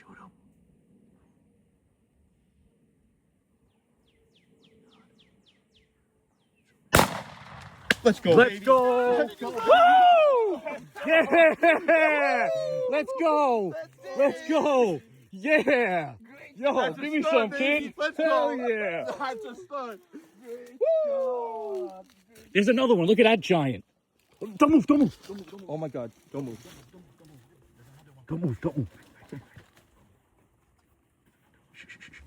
Shoot him. Let's go, Let's baby. go. Let's go. Woo! Yeah! Let's go. Let's go. Yeah. Yo, That's a give me stud, some, baby. kid. Let's Hell go. yeah. That's a stud. Woo! There's another one. Look at that giant. Don't move. Don't move. Oh my God! Don't move. Don't move. Don't move. Shh, shh, shh.